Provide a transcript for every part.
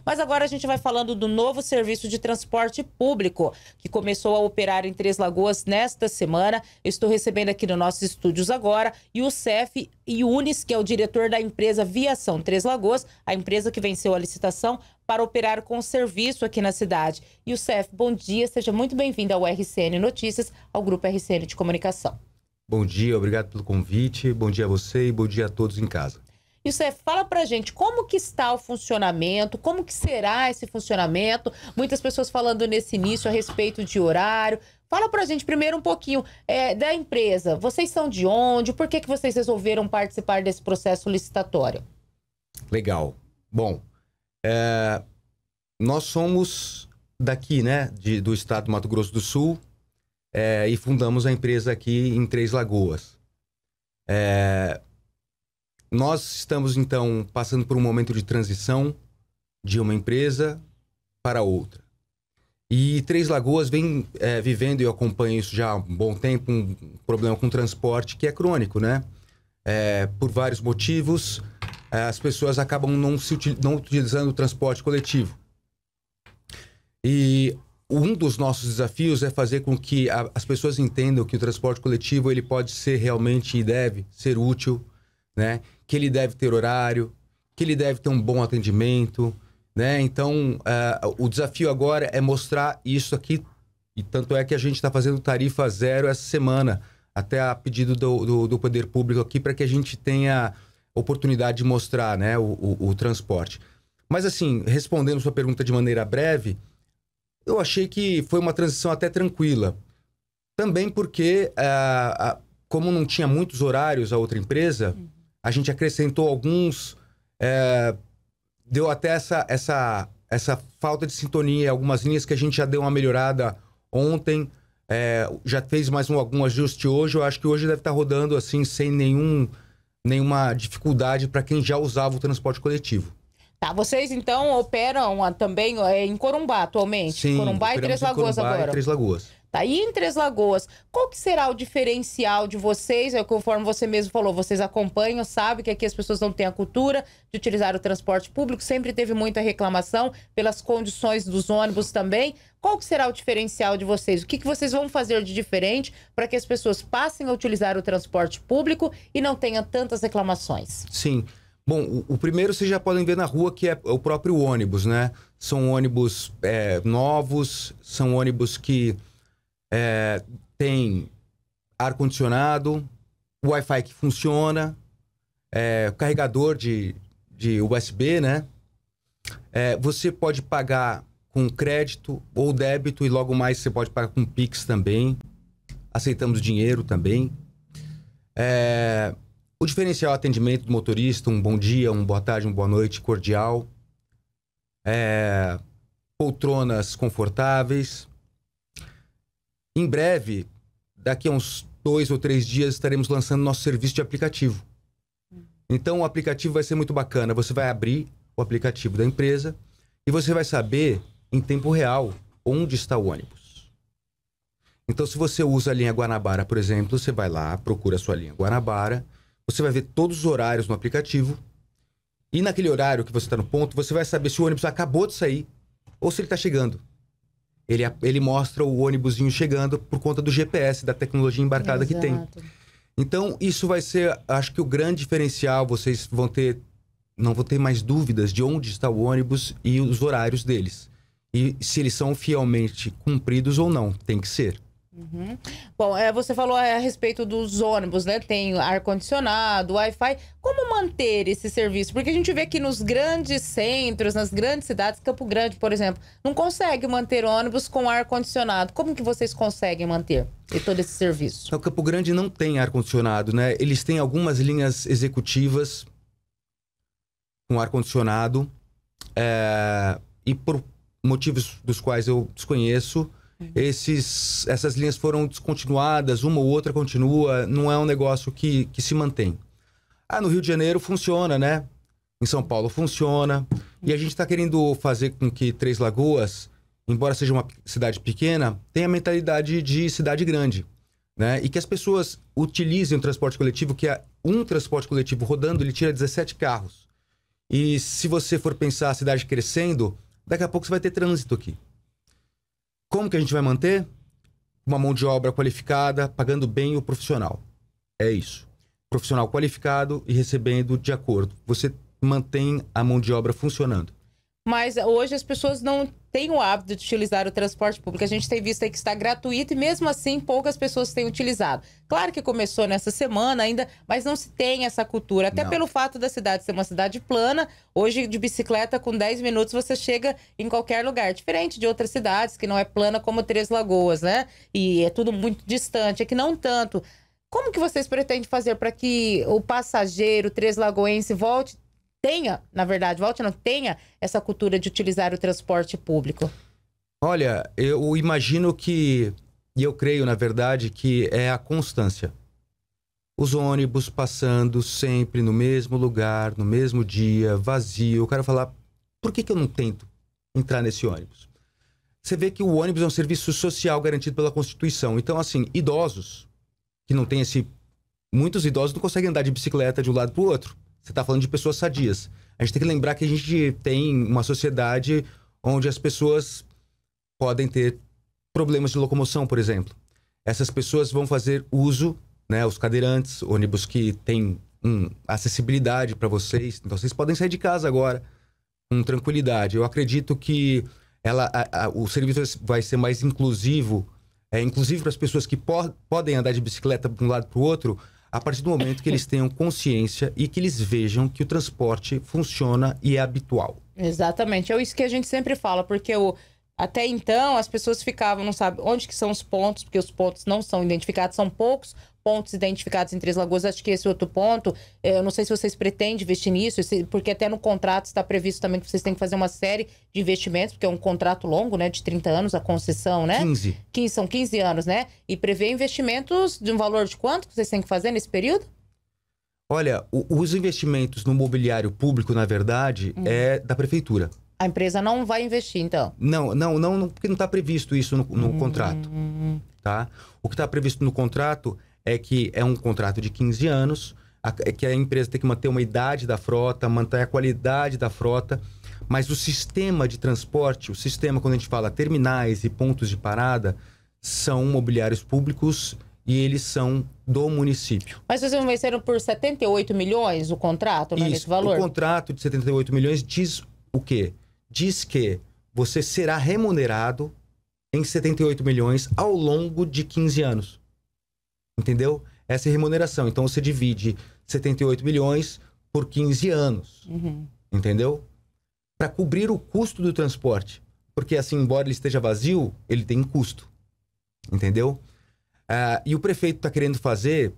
Mas agora a gente vai falando do novo serviço de transporte público, que começou a operar em Três Lagoas nesta semana. Eu estou recebendo aqui nos nossos estúdios agora Youssef Younes, que é o diretor da empresa Viação Três Lagoas, a empresa que venceu a licitação para operar com o serviço aqui na cidade. Youssef, bom dia, seja muito bem-vindo ao RCN Notícias, ao Grupo RCN de Comunicação. Bom dia, obrigado pelo convite, bom dia a você e bom dia a todos em casa. Youssef, fala pra gente como que está o funcionamento, como que será esse funcionamento, muitas pessoas falando nesse início a respeito de horário. Fala pra gente primeiro um pouquinho da empresa, vocês são de onde, por que vocês resolveram participar desse processo licitatório? Legal, bom, nós somos daqui, né, do estado do Mato Grosso do Sul, e fundamos a empresa aqui em Três Lagoas. Nós estamos, então, passando por um momento de transição de uma empresa para outra. E Três Lagoas vem vivendo, e eu acompanho isso já há um bom tempo, um problema com transporte que é crônico, né? Por vários motivos, as pessoas acabam não utilizando o transporte coletivo. E um dos nossos desafios é fazer com que as pessoas entendam que o transporte coletivo ele pode ser realmente e deve ser útil, né? Que ele deve ter horário, que ele deve ter um bom atendimento, né? Então, o desafio agora é mostrar isso aqui, e tanto é que a gente está fazendo tarifa zero essa semana, até a pedido do poder público aqui, para que a gente tenha oportunidade de mostrar, né, o transporte. Mas assim, respondendo sua pergunta de maneira breve, eu achei que foi uma transição até tranquila. Também porque, como não tinha muitos horários a outra empresa, a gente acrescentou alguns, deu até essa falta de sintonia, algumas linhas que a gente já deu uma melhorada ontem, já fez mais algum ajuste hoje. Eu acho que hoje deve estar rodando assim, sem nenhuma dificuldade para quem já usava o transporte coletivo. Tá, vocês então operam também em Corumbá atualmente? Sim, Corumbá e Três Lagoas Corumbá agora. E Três Lagoas. Tá, e em Três Lagoas, qual que será o diferencial de vocês? Conforme você mesmo falou, vocês acompanham, sabem que aqui as pessoas não têm a cultura de utilizar o transporte público, sempre teve muita reclamação pelas condições dos ônibus também. Qual que será o diferencial de vocês? O que vocês vão fazer de diferente para que as pessoas passem a utilizar o transporte público e não tenham tantas reclamações? Sim. Bom, o primeiro vocês já podem ver na rua, que é o próprio ônibus, né? São ônibus novos, são ônibus que tem ar-condicionado, Wi-Fi que funciona, carregador de USB, né? Você pode pagar com crédito ou débito e logo mais você pode pagar com Pix também. Aceitamos dinheiro também. O diferencial é o atendimento do motorista, um bom dia, uma boa tarde, uma boa noite, cordial. Poltronas confortáveis. Em breve, daqui a uns 2 ou 3 dias, estaremos lançando nosso serviço de aplicativo. Então, o aplicativo vai ser muito bacana. Você vai abrir o aplicativo da empresa e você vai saber, em tempo real, onde está o ônibus. Então, se você usa a linha Guanabara, por exemplo, você vai lá, procura a sua linha Guanabara, você vai ver todos os horários no aplicativo e naquele horário que você está no ponto, você vai saber se o ônibus acabou de sair ou se ele está chegando. Ele mostra o ônibusinho chegando por conta do GPS, da tecnologia embarcada. Exato. Que tem. Então, isso vai ser, acho que o grande diferencial. Vocês não vão ter mais dúvidas de onde está o ônibus e os horários deles. E se eles são fielmente cumpridos ou não. Tem que ser. Uhum. Bom, você falou a respeito dos ônibus, né? Tem ar-condicionado, Wi-Fi. Como manter esse serviço? Porque a gente vê que nos grandes centros, nas grandes cidades, Campo Grande, por exemplo, não consegue manter ônibus com ar-condicionado. Como que vocês conseguem manter todo esse serviço? O Campo Grande não tem ar-condicionado, né? Eles têm algumas linhas executivas com ar-condicionado, e por motivos dos quais eu desconheço, essas linhas foram descontinuadas, uma ou outra continua, não é um negócio que se mantém. No Rio de Janeiro funciona, né? Em São Paulo funciona. E a gente está querendo fazer com que Três Lagoas, embora seja uma cidade pequena, tenha a mentalidade de cidade grande, né? E que as pessoas utilizem o transporte coletivo, que um transporte coletivo rodando, ele tira 17 carros. E se você for pensar a cidade crescendo, daqui a pouco você vai ter trânsito aqui. Como que a gente vai manter? Uma mão de obra qualificada, pagando bem o profissional. É isso. Profissional qualificado e recebendo de acordo. Você mantém a mão de obra funcionando. Mas hoje as pessoas não têm o hábito de utilizar o transporte público. A gente tem visto aí que está gratuito e mesmo assim poucas pessoas têm utilizado. Claro que começou nessa semana ainda, mas não se tem essa cultura. Até pelo fato da cidade ser uma cidade plana. Hoje de bicicleta com 10 minutos você chega em qualquer lugar. Diferente de outras cidades que não é plana como Três Lagoas, né? E é tudo muito distante. Aqui não tanto. Como que vocês pretendem fazer para que o passageiro treslagoense tenha essa cultura de utilizar o transporte público? Olha, eu imagino que, e eu creio, na verdade, que é a constância. Os ônibus passando sempre no mesmo lugar, no mesmo dia, vazio. O cara falar, por que eu não tento entrar nesse ônibus? Você vê que o ônibus é um serviço social garantido pela Constituição. Então, assim, idosos, que não tem muitos idosos não conseguem andar de bicicleta de um lado para o outro. Você está falando de pessoas sadias. A gente tem que lembrar que a gente tem uma sociedade onde as pessoas podem ter problemas de locomoção, por exemplo. Essas pessoas vão fazer uso, né, os cadeirantes, ônibus que têm acessibilidade para vocês. Então, vocês podem sair de casa agora com tranquilidade. Eu acredito que o serviço vai ser mais inclusivo, inclusive para as pessoas que podem andar de bicicleta de um lado para o outro, a partir do momento que eles tenham consciência e que eles vejam que o transporte funciona e é habitual. Exatamente, é isso que a gente sempre fala, porque até então as pessoas ficavam, não sabe onde que são os pontos, porque os pontos não são identificados, são poucos pontos identificados em Três Lagoas. Acho que esse outro ponto, eu não sei se vocês pretendem investir nisso, porque até no contrato está previsto também que vocês têm que fazer uma série de investimentos, porque é um contrato longo, né, de 30 anos, a concessão, né? 15. São 15 anos, né? E prevê investimentos de um valor de quanto que vocês têm que fazer nesse período? Olha, os investimentos no mobiliário público, na verdade, é da prefeitura. A empresa não vai investir, então? Não, porque não está previsto isso no contrato, tá? O que está previsto no contrato é que é um contrato de 15 anos, que a empresa tem que manter uma idade da frota, manter a qualidade da frota, mas o sistema de transporte, quando a gente fala terminais e pontos de parada, são mobiliários públicos e eles são do município. Mas vocês venceram por 78 milhões o contrato, não é esse valor? O contrato de 78 milhões diz o quê? Diz que você será remunerado em 78 milhões ao longo de 15 anos. Entendeu? Essa é a remuneração. Então, você divide 78 milhões por 15 anos. Entendeu? Para cobrir o custo do transporte. Porque, assim, embora ele esteja vazio, ele tem custo. Entendeu? E o prefeito está querendo fazer,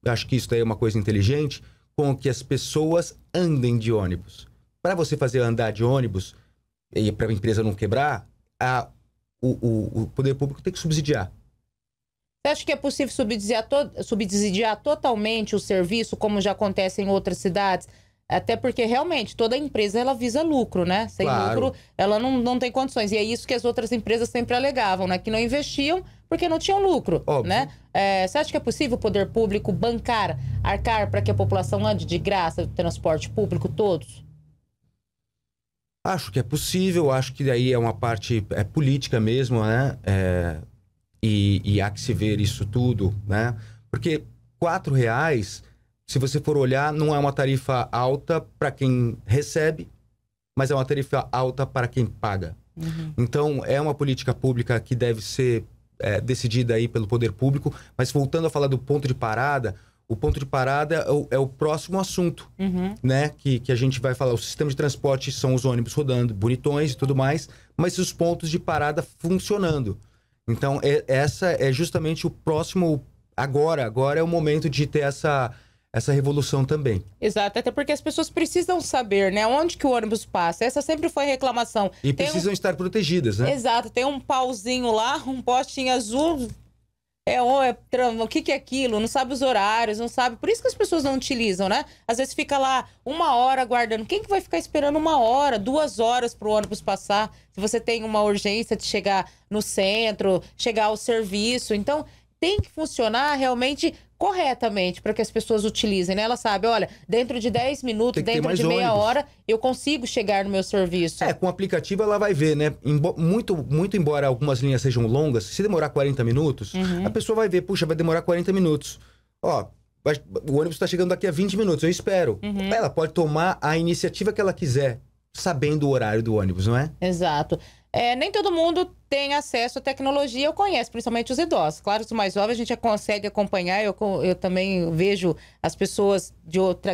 acho que isso daí é uma coisa inteligente, com que as pessoas andem de ônibus. Para você fazer andar de ônibus, e para a empresa não quebrar, o poder público tem que subsidiar. Você acha que é possível subsidiar totalmente o serviço, como já acontece em outras cidades? Até porque, realmente, toda empresa, ela visa lucro, né? Sem lucro, ela não tem condições. E é isso que as outras empresas sempre alegavam, né? Que não investiam porque não tinham lucro, né? Você acha que é possível o poder público arcar para que a população ande de graça do transporte público, todos? Acho que é possível, acho que daí é uma parte política mesmo, né? E há que se ver isso tudo, né? Porque R$4, se você for olhar, não é uma tarifa alta para quem recebe, mas é uma tarifa alta para quem paga. Então, é uma política pública que deve ser decidida aí pelo poder público. Mas voltando a falar do ponto de parada, o ponto de parada é o próximo assunto, né? Que a gente vai falar. O sistema de transporte são os ônibus rodando, bonitões e tudo mais, mas os pontos de parada funcionando. Então, essa é justamente o próximo... Agora é o momento de ter essa revolução também. Exato, até porque as pessoas precisam saber, né? Onde que o ônibus passa. Essa sempre foi a reclamação. E precisam estar protegidas, né? Exato, tem um pauzinho lá, um postinho azul... o que é aquilo? Não sabe os horários, não sabe. Por isso que as pessoas não utilizam, né? Às vezes fica lá 1 hora aguardando. Quem que vai ficar esperando 1 hora, 2 horas pro ônibus passar? Se você tem uma urgência de chegar no centro, chegar ao serviço. Então, tem que funcionar realmente corretamente para que as pessoas utilizem, né? Ela sabe, olha, dentro de 10 minutos, dentro de meia ônibus. hora, eu consigo chegar no meu serviço. Com o aplicativo ela vai ver, né? Muito embora algumas linhas sejam longas, se demorar 40 minutos, a pessoa vai ver, puxa, vai demorar 40 minutos. Ó, o ônibus está chegando daqui a 20 minutos, eu espero. Ela pode tomar a iniciativa que ela quiser, sabendo o horário do ônibus, não é? Exato. Nem todo mundo tem acesso à tecnologia ou conhece, principalmente os idosos. Claro, os mais jovens a gente já consegue acompanhar. Eu também vejo as pessoas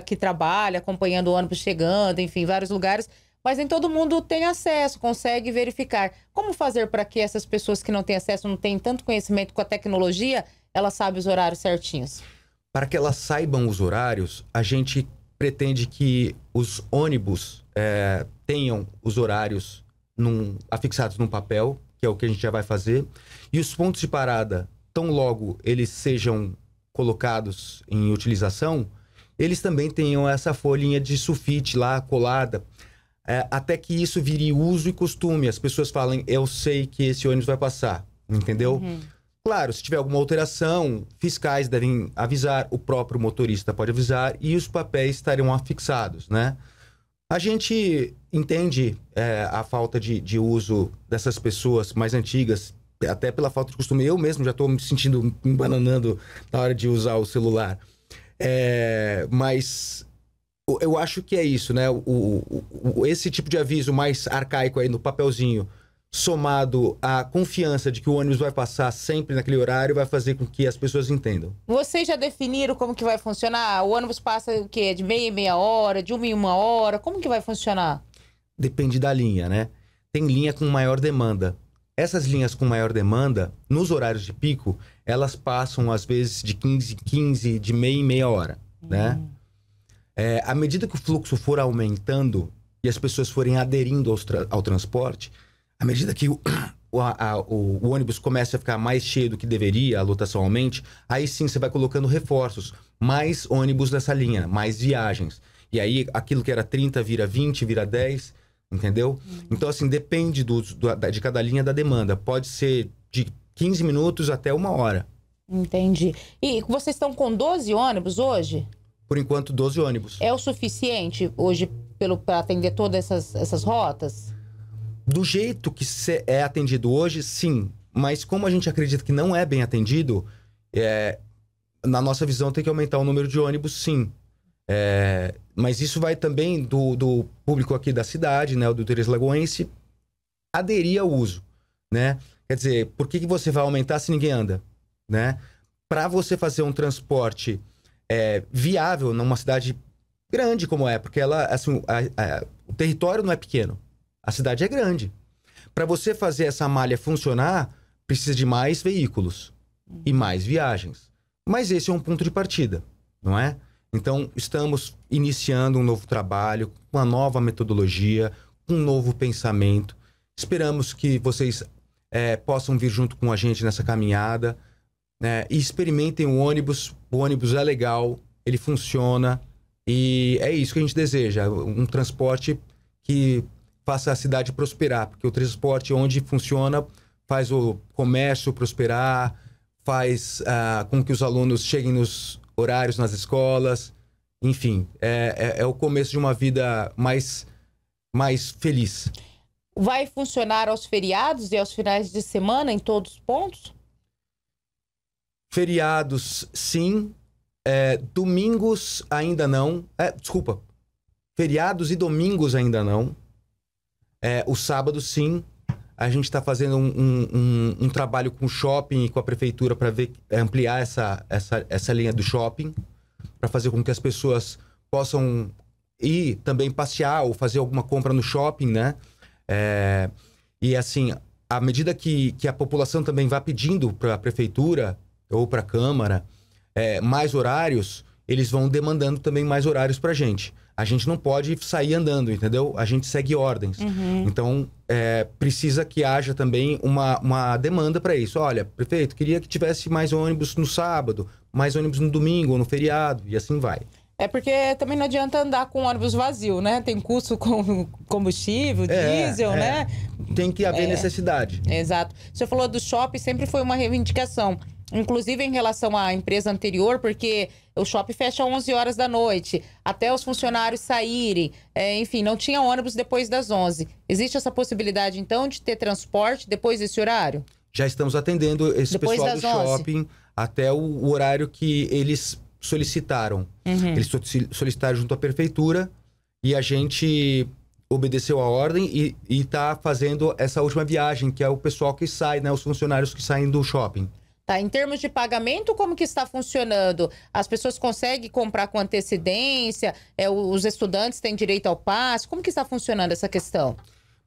que trabalham acompanhando o ônibus chegando, enfim, vários lugares. Mas nem todo mundo tem acesso, consegue verificar. Como fazer para que essas pessoas que não têm acesso, não têm tanto conhecimento com a tecnologia, elas sabem os horários certinhos? Para que elas saibam os horários, a gente pretende que os ônibus tenham os horários afixados num papel, que é o que a gente já vai fazer. E os pontos de parada, tão logo eles sejam colocados em utilização, eles também tenham essa folhinha de sulfite lá colada, até que isso vire uso e costume. As pessoas falem, eu sei que esse ônibus vai passar, entendeu? Claro, se tiver alguma alteração, fiscais devem avisar, o próprio motorista pode avisar e os papéis estarão afixados, né? A gente entende a falta de uso dessas pessoas mais antigas, até pela falta de costume. Eu mesmo já estou me sentindo me embananando na hora de usar o celular. Mas eu acho que é isso, né? Esse tipo de aviso mais arcaico aí no papelzinho, somado à confiança de que o ônibus vai passar sempre naquele horário, vai fazer com que as pessoas entendam. Vocês já definiram como que vai funcionar? O ônibus passa o quê? De meia em meia hora, de uma em uma hora? Como que vai funcionar? Depende da linha, né? Tem linha com maior demanda. Essas linhas com maior demanda, nos horários de pico, elas passam às vezes de 15 em 15, de meia em meia hora, né? À medida que o fluxo for aumentando e as pessoas forem aderindo ao transporte, à medida que o ônibus começa a ficar mais cheio do que deveria, a lotação aumente, aí sim você vai colocando reforços, mais ônibus nessa linha, mais viagens. E aí aquilo que era 30 vira 20, vira 10, entendeu? Então assim, depende de cada linha da demanda. Pode ser de 15 minutos até uma hora. Entendi. E vocês estão com 12 ônibus hoje? Por enquanto, 12 ônibus. É o suficiente hoje para atender todas essas rotas? Do jeito que é atendido hoje, sim. Mas como a gente acredita que não é bem atendido, na nossa visão tem que aumentar o número de ônibus, sim. Mas isso vai também do público aqui da cidade, né, do Três Lagoense, aderir ao uso, né? Quer dizer, por que você vai aumentar se ninguém anda, né? Para você fazer um transporte viável numa cidade grande como porque ela, assim, o território não é pequeno. A cidade é grande. Para você fazer essa malha funcionar, precisa de mais veículos e mais viagens. Mas esse é um ponto de partida, não é? Então, estamos iniciando um novo trabalho, com uma nova metodologia, um novo pensamento. Esperamos que vocês possam vir junto com a gente nessa caminhada, né? E experimentem o ônibus. O ônibus é legal, ele funciona. E é isso que a gente deseja, um transporte que faça a cidade prosperar, porque o transporte onde funciona faz o comércio prosperar, faz com que os alunos cheguem nos horários nas escolas, enfim, é o começo de uma vida mais feliz. Vai funcionar aos feriados e aos finais de semana em todos os pontos? Feriados, sim. Domingos ainda não. Desculpa. Feriados e domingos ainda não. O sábado, sim. A gente está fazendo um trabalho com o shopping e com a prefeitura para ampliar essa linha do shopping, para fazer com que as pessoas possam ir também passear ou fazer alguma compra no shopping, né? E assim, à medida que a população também vai pedindo para a prefeitura ou para a Câmara mais horários, eles vão demandando também mais horários para a gente. A gente não pode sair andando, entendeu? A gente segue ordens. Então, precisa que haja também uma demanda para isso. Olha, prefeito, queria que tivesse mais ônibus no sábado, mais ônibus no domingo ou no feriado, e assim vai. Porque também não adianta andar com ônibus vazio, né? Tem custo com combustível, diesel, né? Tem que haver necessidade. Exato. Você falou do shopping, sempre foi uma reivindicação. inclusive em relação à empresa anterior, porque o shopping fecha às 11 horas da noite, até os funcionários saírem, enfim, não tinha ônibus depois das 11. Existe essa possibilidade, então, de ter transporte depois desse horário? Já estamos atendendo esse Depois pessoal das do 11. shopping até o horário que eles solicitaram. Eles solicitaram junto à prefeitura e a gente obedeceu a ordem e está fazendo essa última viagem, que é o pessoal que sai, né? Os funcionários que saem do shopping. Tá, em termos de pagamento, como que está funcionando? As pessoas conseguem comprar com antecedência? Os estudantes têm direito ao passe? Como que está funcionando essa questão?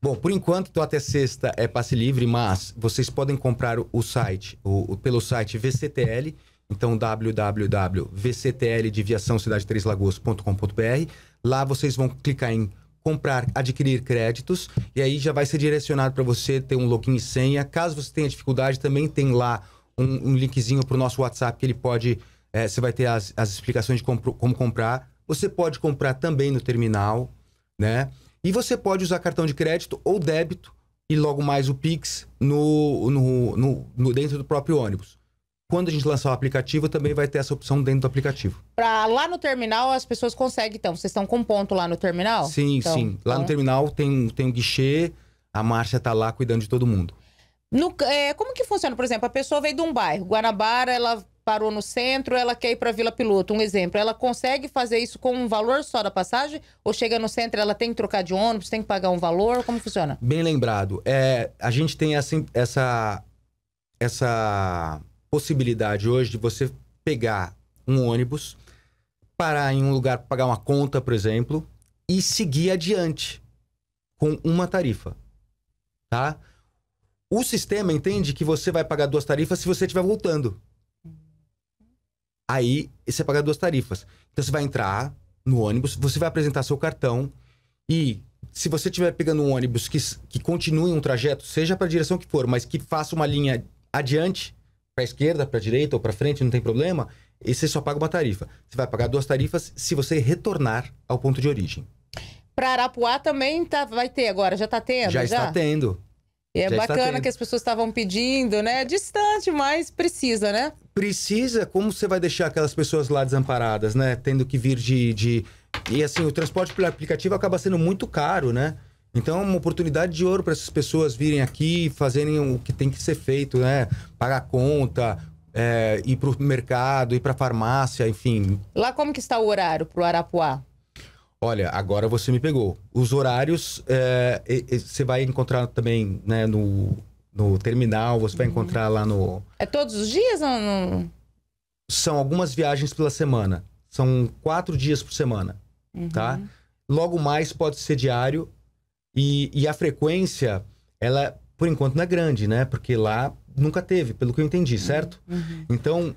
Bom, por enquanto, até sexta é passe livre, mas vocês podem comprar o site, pelo site VCTL, então www.vctldeviaçãocidade3lagoas.com.br. Lá vocês vão clicar em comprar, adquirir créditos, e aí já vai ser direcionado para você ter um login e senha. Caso você tenha dificuldade, também tem lá um linkzinho para o nosso WhatsApp, que ele pode... você vai ter as explicações de como comprar. Você pode comprar também no terminal, né? E você pode usar cartão de crédito ou débito e logo mais o Pix dentro do próprio ônibus. Quando a gente lançar o aplicativo, também vai ter essa opção dentro do aplicativo. Lá no terminal, as pessoas conseguem, então. Vocês estão com ponto lá no terminal? Sim, sim. Lá no terminal tem um guichê, a Márcia tá lá cuidando de todo mundo. Como que funciona? Por exemplo, a pessoa veio de um bairro, Guanabara, ela parou no centro, ela quer ir para Vila Piloto, um exemplo. Ela consegue fazer isso com um valor só da passagem? Ou chega no centro, ela tem que trocar de ônibus, tem que pagar um valor? Como funciona? Bem lembrado. A gente tem essa possibilidade hoje de você pegar um ônibus, parar em um lugar, pagar uma conta, por exemplo, e seguir adiante com uma tarifa, tá? O sistema entende que você vai pagar 2 tarifas se você estiver voltando. Aí, você paga 2 tarifas. Então, você vai entrar no ônibus, você vai apresentar seu cartão e se você estiver pegando um ônibus que continue um trajeto, seja para a direção que for, mas que faça uma linha adiante, para a esquerda, para a direita ou para frente, não tem problema, e você só paga uma tarifa. Você vai pagar 2 tarifas se você retornar ao ponto de origem. Para Arapuá também vai ter agora, já está tendo? Já está tendo. E é bacana que as pessoas estavam pedindo, né? Distante, mas precisa, né? Precisa. Como você vai deixar aquelas pessoas lá desamparadas, né? Tendo que vir E assim, o transporte pelo aplicativo acaba sendo muito caro, né? Então é uma oportunidade de ouro para essas pessoas virem aqui, fazerem o que tem que ser feito, né? Pagar conta, ir pro mercado, ir pra farmácia, enfim. Lá como que está o horário pro Arapuá? Olha, agora você me pegou. Os horários, você vai encontrar também, né, no terminal, você vai encontrar lá no... É todos os dias ou não? São algumas viagens pela semana. São 4 dias por semana, tá? Logo mais pode ser diário. E a frequência, ela, por enquanto, não é grande, né? Porque lá nunca teve, pelo que eu entendi, certo? Então,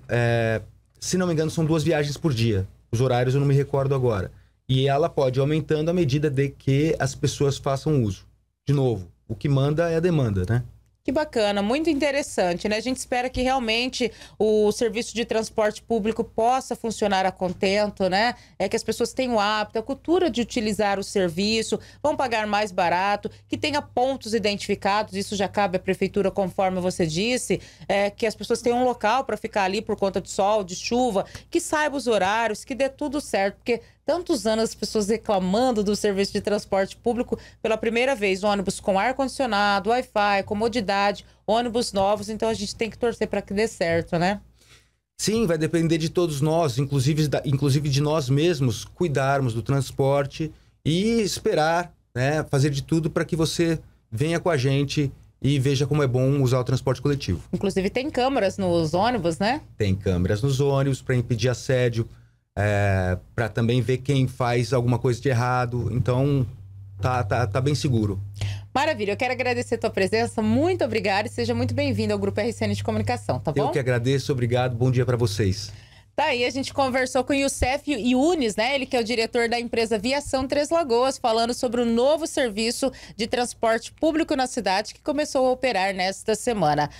se não me engano, são 2 viagens por dia. Os horários eu não me recordo agora. E ela pode ir aumentando à medida de que as pessoas façam uso. De novo, o que manda é a demanda, né? Que bacana, muito interessante, né? A gente espera que realmente o serviço de transporte público possa funcionar a contento, né? Que as pessoas tenham o hábito, a cultura de utilizar o serviço, vão pagar mais barato, que tenha pontos identificados, isso já cabe à prefeitura, conforme você disse, que as pessoas tenham um local para ficar ali por conta de sol, de chuva, que saiba os horários, que dê tudo certo, porque tantos anos as pessoas reclamando do serviço de transporte público, pela primeira vez, ônibus com ar-condicionado, Wi-Fi, comodidade, ônibus novos, então a gente tem que torcer para que dê certo, né? Sim, vai depender de todos nós, inclusive de nós mesmos, cuidarmos do transporte e esperar, né, fazer de tudo para que você venha com a gente e veja como é bom usar o transporte coletivo. Inclusive tem câmeras nos ônibus, né? Tem câmeras nos ônibus para impedir assédio, para também ver quem faz alguma coisa de errado. Então, tá bem seguro. Maravilha, eu quero agradecer a tua presença, muito obrigada e seja muito bem-vindo ao Grupo RCN de Comunicação, tá bom? Eu que agradeço, obrigado, bom dia para vocês. Tá aí, a gente conversou com o Youssef Yunis, né? Ele que é o diretor da empresa Viação Três Lagoas, falando sobre o novo serviço de transporte público na cidade que começou a operar nesta semana.